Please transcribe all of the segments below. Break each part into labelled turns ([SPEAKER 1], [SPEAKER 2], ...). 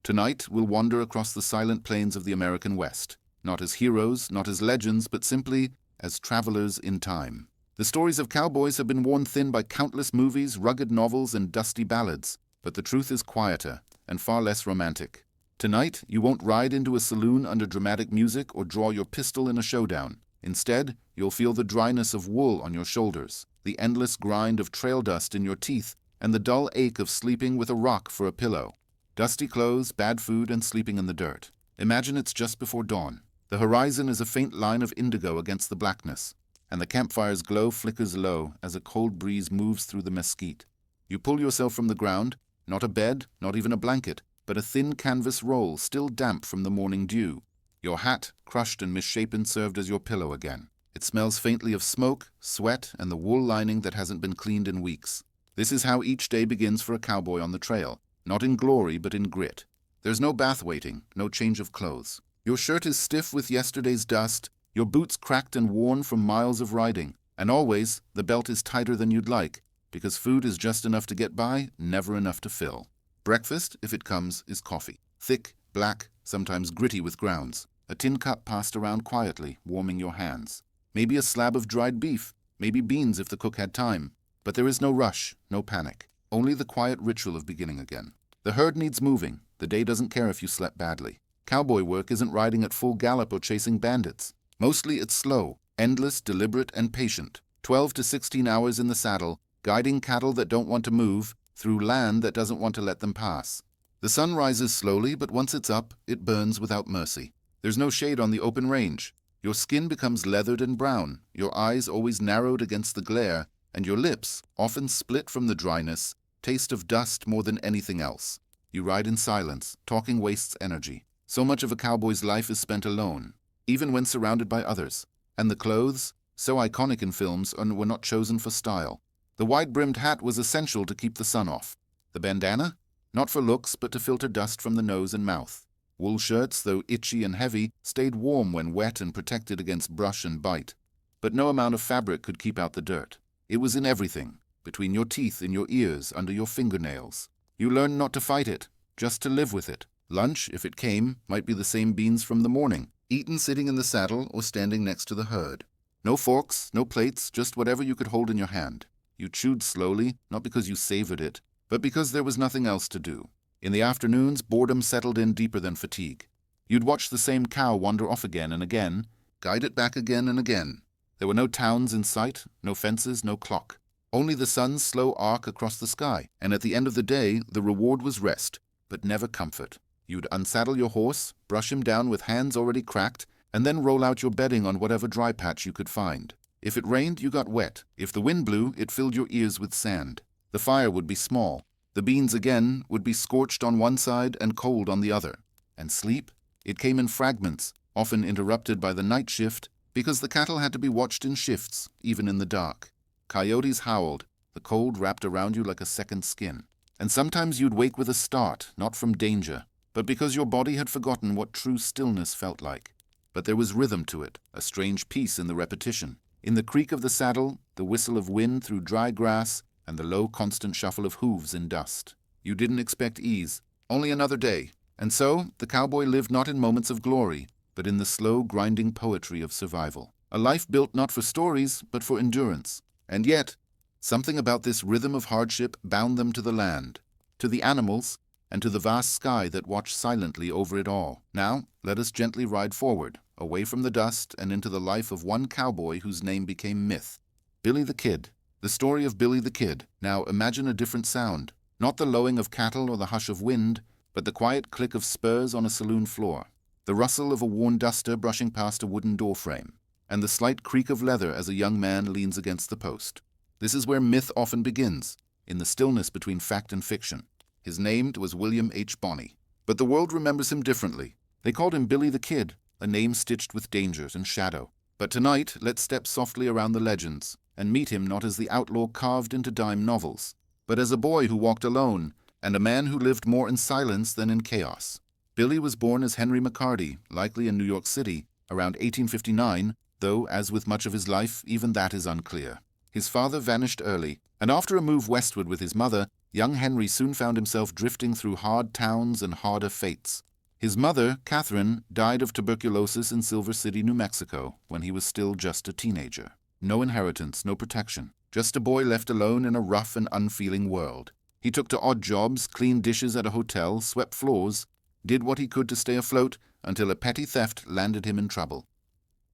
[SPEAKER 1] Tonight, we'll wander across the silent plains of the American West, not as heroes, not as legends, but simply as travelers in time. The stories of cowboys have been worn thin by countless movies, rugged novels, and dusty ballads, but the truth is quieter and far less romantic. Tonight, you won't ride into a saloon under dramatic music or draw your pistol in a showdown. Instead, you'll feel the dryness of wool on your shoulders, the endless grind of trail dust in your teeth, and the dull ache of sleeping with a rock for a pillow. Dusty clothes, bad food, and sleeping in the dirt. Imagine it's just before dawn. The horizon is a faint line of indigo against the blackness, and the campfire's glow flickers low as a cold breeze moves through the mesquite. You pull yourself from the ground, not a bed, not even a blanket, but a thin canvas roll still damp from the morning dew. Your hat, crushed and misshapen, served as your pillow again. It smells faintly of smoke, sweat, and the wool lining that hasn't been cleaned in weeks. This is how each day begins for a cowboy on the trail, not in glory but in grit. There's no bath waiting, no change of clothes. Your shirt is stiff with yesterday's dust, your boots cracked and worn from miles of riding, and always the belt is tighter than you'd like, because food is just enough to get by, never enough to fill. Breakfast, if it comes, is coffee. Thick, black, sometimes gritty with grounds. A tin cup passed around quietly, warming your hands. Maybe a slab of dried beef, maybe beans if the cook had time. But there is no rush, no panic. Only the quiet ritual of beginning again. The herd needs moving. The day doesn't care if you slept badly. Cowboy work isn't riding at full gallop or chasing bandits. Mostly it's slow, endless, deliberate, and patient. 12 to 16 hours in the saddle, guiding cattle that don't want to move through land that doesn't want to let them pass. The sun rises slowly, but once it's up, it burns without mercy. There's no shade on the open range. Your skin becomes leathered and brown, your eyes always narrowed against the glare, and your lips, often split from the dryness, taste of dust more than anything else. You ride in silence, talking wastes energy. So much of a cowboy's life is spent alone, even when surrounded by others. And the clothes, so iconic in films, were not chosen for style. The wide-brimmed hat was essential to keep the sun off. The bandana? Not for looks, but to filter dust from the nose and mouth. Wool shirts, though itchy and heavy, stayed warm when wet and protected against brush and bite. But no amount of fabric could keep out the dirt. It was in everything, between your teeth, in your ears, under your fingernails. You learned not to fight it, just to live with it. Lunch, if it came, might be the same beans from the morning, eaten sitting in the saddle or standing next to the herd. No forks, no plates, just whatever you could hold in your hand. You chewed slowly, not because you savored it, but because there was nothing else to do. In the afternoons, boredom settled in deeper than fatigue. You'd watch the same cow wander off again and again, guide it back again and again. There were no towns in sight, no fences, no clock. Only the sun's slow arc across the sky, and at the end of the day, the reward was rest, but never comfort. You'd unsaddle your horse, brush him down with hands already cracked, and then roll out your bedding on whatever dry patch you could find. If it rained, you got wet. If the wind blew, it filled your ears with sand. The fire would be small. The beans, again, would be scorched on one side and cold on the other. And sleep? It came in fragments, often interrupted by the night shift, because the cattle had to be watched in shifts, even in the dark. Coyotes howled. The cold wrapped around you like a second skin. And sometimes you'd wake with a start, not from danger, but because your body had forgotten what true stillness felt like. But there was rhythm to it, a strange peace in the repetition. In the creak of the saddle, the whistle of wind through dry grass, and the low, constant shuffle of hooves in dust. You didn't expect ease, only another day. And so, the cowboy lived not in moments of glory, but in the slow, grinding poetry of survival. A life built not for stories, but for endurance. And yet, something about this rhythm of hardship bound them to the land, to the animals, and to the vast sky that watched silently over it all. Now, let us gently ride forward, away from the dust and into the life of one cowboy whose name became myth. Billy the Kid. The story of Billy the Kid. Now imagine a different sound. Not the lowing of cattle or the hush of wind, but the quiet click of spurs on a saloon floor. The rustle of a worn duster brushing past a wooden doorframe. And the slight creak of leather as a young man leans against the post. This is where myth often begins, in the stillness between fact and fiction. His name was William H. Bonney. But the world remembers him differently. They called him Billy the Kid, a name stitched with dangers and shadow. But tonight, let's step softly around the legends, and meet him not as the outlaw carved into dime novels, but as a boy who walked alone, and a man who lived more in silence than in chaos. Billy was born as Henry McCarty, likely in New York City, around 1859, though, as with much of his life, even that is unclear. His father vanished early, and after a move westward with his mother, young Henry soon found himself drifting through hard towns and harder fates. His mother, Catherine, died of tuberculosis in Silver City, New Mexico, when he was still just a teenager. No inheritance, no protection, just a boy left alone in a rough and unfeeling world. He took to odd jobs, cleaned dishes at a hotel, swept floors, did what he could to stay afloat until a petty theft landed him in trouble.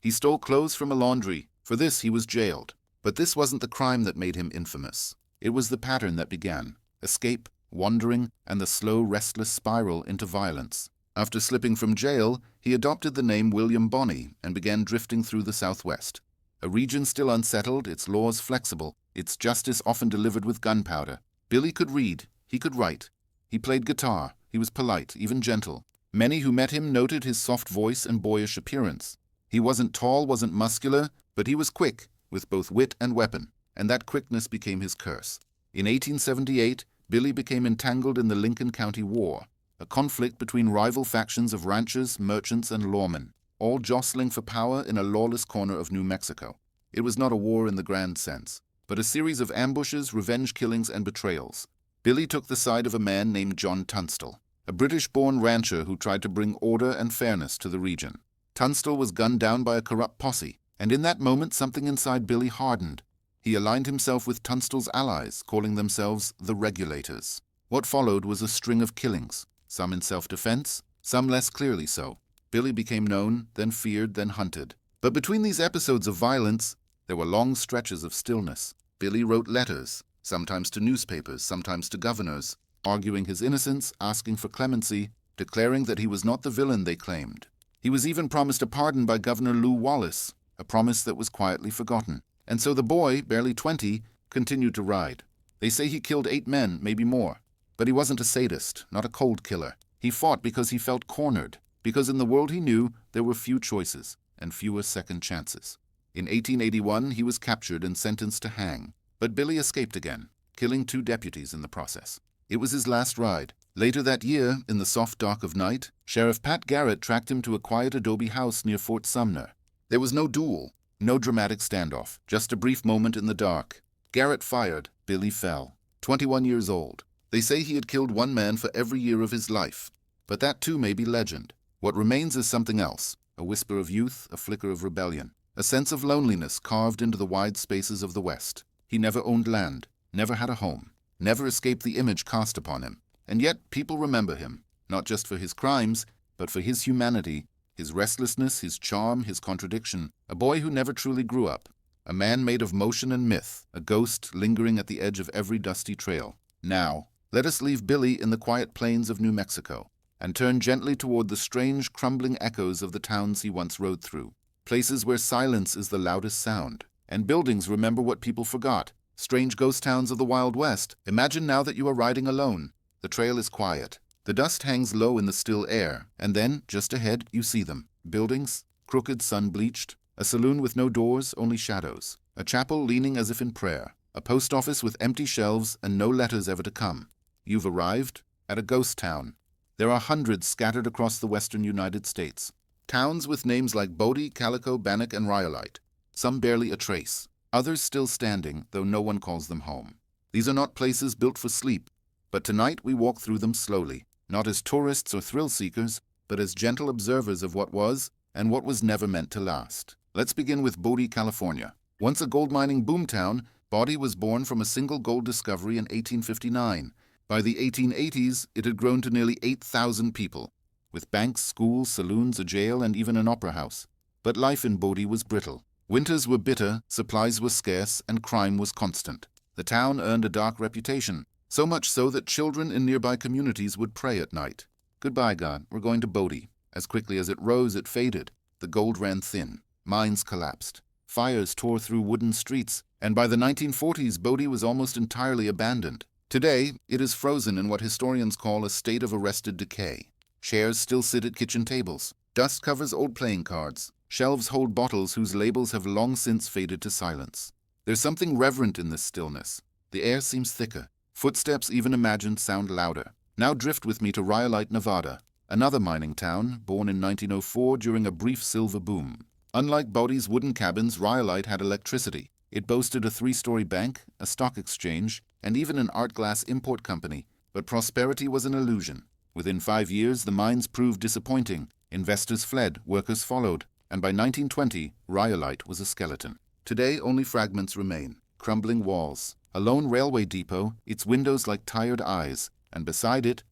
[SPEAKER 1] He stole clothes from a laundry. For this, he was jailed. But this wasn't the crime that made him infamous. It was the pattern that began: escape, wandering, and the slow, restless spiral into violence. After slipping from jail, he adopted the name William Bonney and began drifting through the Southwest, a region still unsettled, its laws flexible, its justice often delivered with gunpowder. Billy could read, he could write, he played guitar, he was polite, even gentle. Many who met him noted his soft voice and boyish appearance. He wasn't tall, wasn't muscular, but he was quick, with both wit and weapon, and that quickness became his curse. In 1878, Billy became entangled in the Lincoln County War, a conflict between rival factions of ranchers, merchants, and lawmen, all jostling for power in a lawless corner of New Mexico. It was not a war in the grand sense, but a series of ambushes, revenge killings, and betrayals. Billy took the side of a man named John Tunstall, a British-born rancher who tried to bring order and fairness to the region. Tunstall was gunned down by a corrupt posse, and in that moment something inside Billy hardened. He aligned himself with Tunstall's allies, calling themselves the Regulators. What followed was a string of killings, some in self-defense, some less clearly so. Billy became known, then feared, then hunted. But between these episodes of violence, there were long stretches of stillness. Billy wrote letters, sometimes to newspapers, sometimes to governors, arguing his innocence, asking for clemency, declaring that he was not the villain they claimed. He was even promised a pardon by Governor Lew Wallace, a promise that was quietly forgotten. And so the boy, barely 20, continued to ride. They say he killed 8 men, maybe more. But he wasn't a sadist, not a cold killer. He fought because he felt cornered, because in the world he knew there were few choices and fewer second chances. In 1881, he was captured and sentenced to hang. But Billy escaped again, killing 2 deputies in the process. It was his last ride. Later that year, in the soft dark of night, Sheriff Pat Garrett tracked him to a quiet adobe house near Fort Sumner. There was no duel, no dramatic standoff, just a brief moment in the dark. Garrett fired, Billy fell. 21 years old. They say he had killed 1 man for every year of his life. But that too may be legend. What remains is something else, a whisper of youth, a flicker of rebellion, a sense of loneliness carved into the wide spaces of the West. He never owned land, never had a home, never escaped the image cast upon him. And yet people remember him, not just for his crimes, but for his humanity, his restlessness, his charm, his contradiction. A boy who never truly grew up, a man made of motion and myth, a ghost lingering at the edge of every dusty trail. Now, let us leave Billy in the quiet plains of New Mexico and turn gently toward the strange, crumbling echoes of the towns he once rode through, places where silence is the loudest sound, and buildings remember what people forgot, strange ghost towns of the Wild West. Imagine now that you are riding alone. The trail is quiet. The dust hangs low in the still air, and then, just ahead, you see them. Buildings, crooked, sun-bleached, a saloon with no doors, only shadows, a chapel leaning as if in prayer, a post office with empty shelves and no letters ever to come. You've arrived at a ghost town. There are hundreds scattered across the western United States. Towns with names like Bodie, Calico, Bannock, and Rhyolite. Some barely a trace. Others still standing, though no one calls them home. These are not places built for sleep, but tonight we walk through them slowly, not as tourists or thrill-seekers, but as gentle observers of what was and what was never meant to last. Let's begin with Bodie, California. Once a gold mining boomtown, Bodie was born from a single gold discovery in 1859. By the 1880s, it had grown to nearly 8,000 people, with banks, schools, saloons, a jail, and even an opera house. But life in Bodie was brittle. Winters were bitter, supplies were scarce, and crime was constant. The town earned a dark reputation, so much so that children in nearby communities would pray at night. Goodbye, God, we're going to Bodie. As quickly as it rose, it faded. The gold ran thin. Mines collapsed. Fires tore through wooden streets, and by the 1940s, Bodie was almost entirely abandoned. Today, it is frozen in what historians call a state of arrested decay. Chairs still sit at kitchen tables. Dust covers old playing cards. Shelves hold bottles whose labels have long since faded to silence. There's something reverent in this stillness. The air seems thicker. Footsteps, even imagined, sound louder. Now drift with me to Rhyolite, Nevada, another mining town, born in 1904 during a brief silver boom. Unlike Bodie's wooden cabins, Rhyolite had electricity. It boasted a 3-story bank, a stock exchange, and even an art glass import company. But prosperity was an illusion. Within 5 years, the mines proved disappointing. Investors fled, workers followed, and by 1920, Rhyolite was a skeleton. Today, only fragments remain. Crumbling walls, a lone railway depot, its windows like tired eyes, and beside it,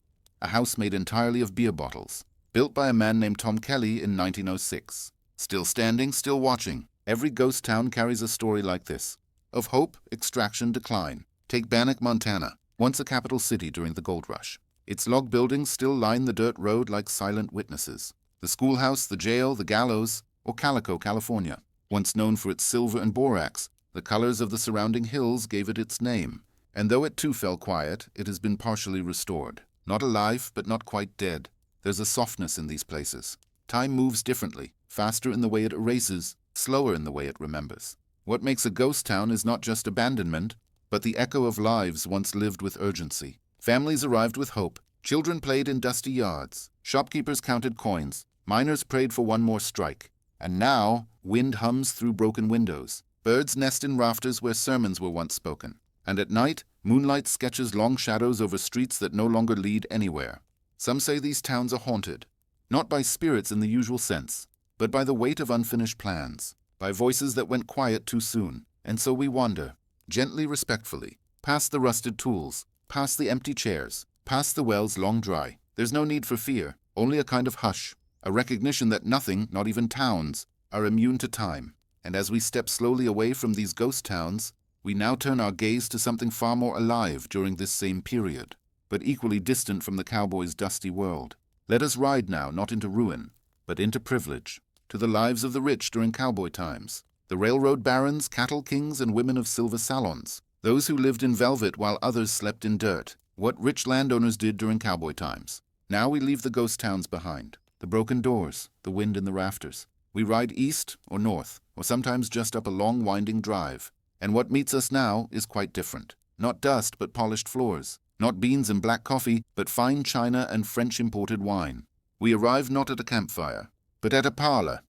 [SPEAKER 1] a house made entirely of beer bottles, built by a man named Tom Kelly in 1906. Still standing, still watching. Every ghost town carries a story like this. Of hope, extraction, decline. Take Bannock, Montana, once a capital city during the gold rush. Its log buildings still line the dirt road like silent witnesses. The schoolhouse, the jail, the gallows, or Calico, California. Once known for its silver and borax, the colors of the surrounding hills gave it its name. And though it too fell quiet, it has been partially restored. Not alive, but not quite dead. There's a softness in these places. Time moves differently, faster in the way it erases, slower in the way it remembers. What makes a ghost town is not just abandonment, but the echo of lives once lived with urgency. Families arrived with hope. Children played in dusty yards. Shopkeepers counted coins. Miners prayed for one more strike. And now, wind hums through broken windows. Birds nest in rafters where sermons were once spoken. And at night, moonlight sketches long shadows over streets that no longer lead anywhere. Some say these towns are haunted, not by spirits in the usual sense, but by the weight of unfinished plans, by voices that went quiet too soon. And so we wander, gently, respectfully, past the rusted tools, past the empty chairs, past the wells long dry. There's no need for fear, only a kind of hush, a recognition that nothing, not even towns, are immune to time. And as we step slowly away from these ghost towns, we now turn our gaze to something far more alive during this same period, but equally distant from the cowboy's dusty world. Let us ride now not into ruin, but into privilege, to the lives of the rich during cowboy times, the railroad barons, cattle kings, and women of silver salons, those who lived in velvet while others slept in dirt, what rich landowners did during cowboy times. Now we leave the ghost towns behind, the broken doors, the wind in the rafters. We ride east or north, or sometimes just up a long winding drive. And what meets us now is quite different. Not dust, but polished floors. Not beans and black coffee, but fine china and French imported wine. We arrive not at a campfire, but at a parlor,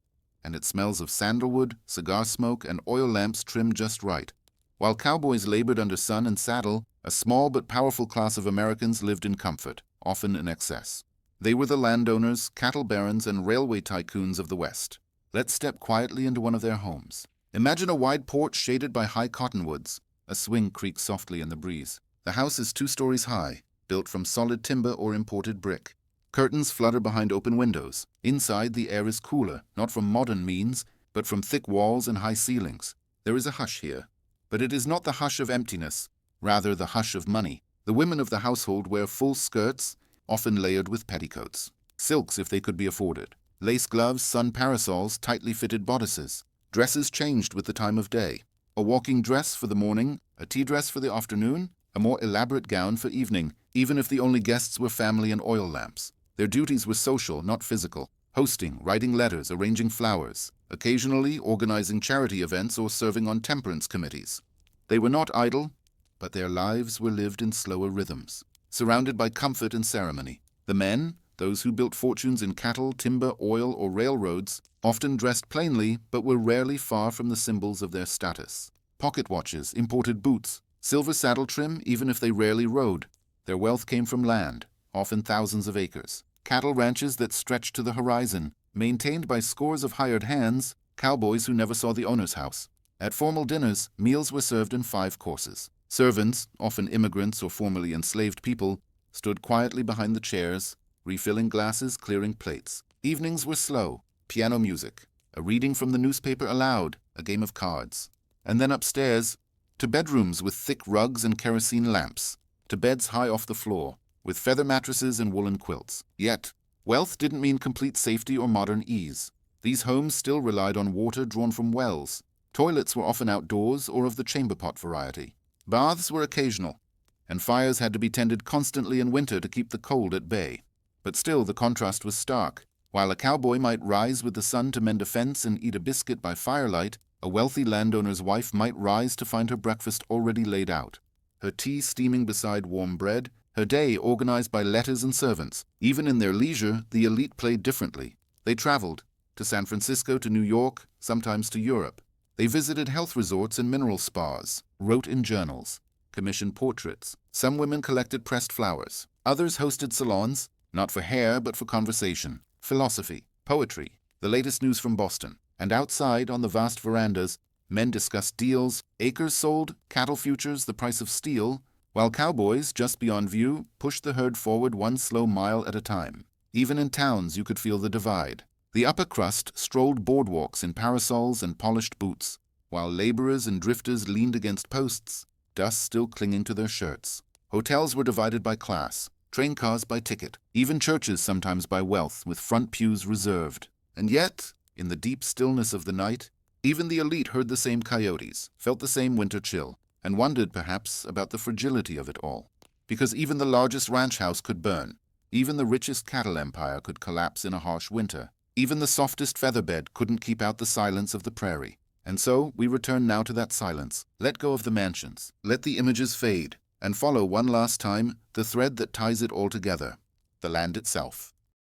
[SPEAKER 1] and it smells of sandalwood, cigar smoke, and oil lamps trimmed just right. While cowboys labored under sun and saddle, a small but powerful class of Americans lived in comfort, often in excess. They were the landowners, cattle barons, and railway tycoons of the West. Let's step quietly into one of their homes. Imagine a wide porch shaded by high cottonwoods. A swing creaks softly in the breeze. The house is 2 stories high, built from solid timber or imported brick. Curtains flutter behind open windows. Inside, the air is cooler, not from modern means, but from thick walls and high ceilings. There is a hush here. But it is not the hush of emptiness, rather the hush of money. The women of the household wear full skirts, often layered with petticoats. Silks if they could be afforded. Lace gloves, sun parasols, tightly fitted bodices. Dresses changed with the time of day. A walking dress for the morning, a tea dress for the afternoon, a more elaborate gown for evening, even if the only guests were family and oil lamps. Their duties were social, not physical. Hosting, writing letters, arranging flowers, occasionally organizing charity events or serving on temperance committees. They were not idle, but their lives were lived in slower rhythms, surrounded by comfort and ceremony. The men, those who built fortunes in cattle, timber, oil, or railroads, often dressed plainly but were rarely far from the symbols of their status. Pocket watches, imported boots, silver saddle trim, even if they rarely rode. Their wealth came from land, often thousands of acres. Cattle ranches that stretched to the horizon, maintained by scores of hired hands, cowboys who never saw the owner's house. At formal dinners, meals were served in 5 courses. Servants, often immigrants or formerly enslaved people, stood quietly behind the chairs, refilling glasses, clearing plates. Evenings were slow, piano music, a reading from the newspaper aloud, a game of cards. And then upstairs, to bedrooms with thick rugs and kerosene lamps, to beds high off the floor, with feather mattresses and woolen quilts. Yet, wealth didn't mean complete safety or modern ease. These homes still relied on water drawn from wells. Toilets were often outdoors or of the chamber pot variety. Baths were occasional, and fires had to be tended constantly in winter to keep the cold at bay. But still the contrast was stark. While a cowboy might rise with the sun to mend a fence and eat a biscuit by firelight, a wealthy landowner's wife might rise to find her breakfast already laid out, her tea steaming beside warm bread, her day organized by letters and servants. Even in their leisure, the elite played differently. They traveled, to San Francisco, to New York, sometimes to Europe. They visited health resorts and mineral spas, wrote in journals, commissioned portraits. Some women collected pressed flowers. Others hosted salons, not for hair but for conversation, philosophy, poetry, the latest news from Boston. And outside, on the vast verandas, men discussed deals, acres sold, cattle futures, the price of steel, while cowboys, just beyond view, pushed the herd forward one slow mile at a time. Even in towns you could feel the divide. The upper crust strolled boardwalks in parasols and polished boots, while laborers and drifters leaned against posts, dust still clinging to their shirts. Hotels were divided by class, train cars by ticket, even churches sometimes by wealth, with front pews reserved. And yet, in the deep stillness of the night, even the elite heard the same coyotes, felt the same winter chill, and wondered, perhaps, about the fragility of it all. Because even the largest ranch house could burn. Even the richest cattle empire could collapse in a harsh winter. Even the softest featherbed couldn't keep out the silence of the prairie. And so we return now to that silence. Let go of the mansions. Let the images fade, and follow one last time the thread that ties it all together, the land itself.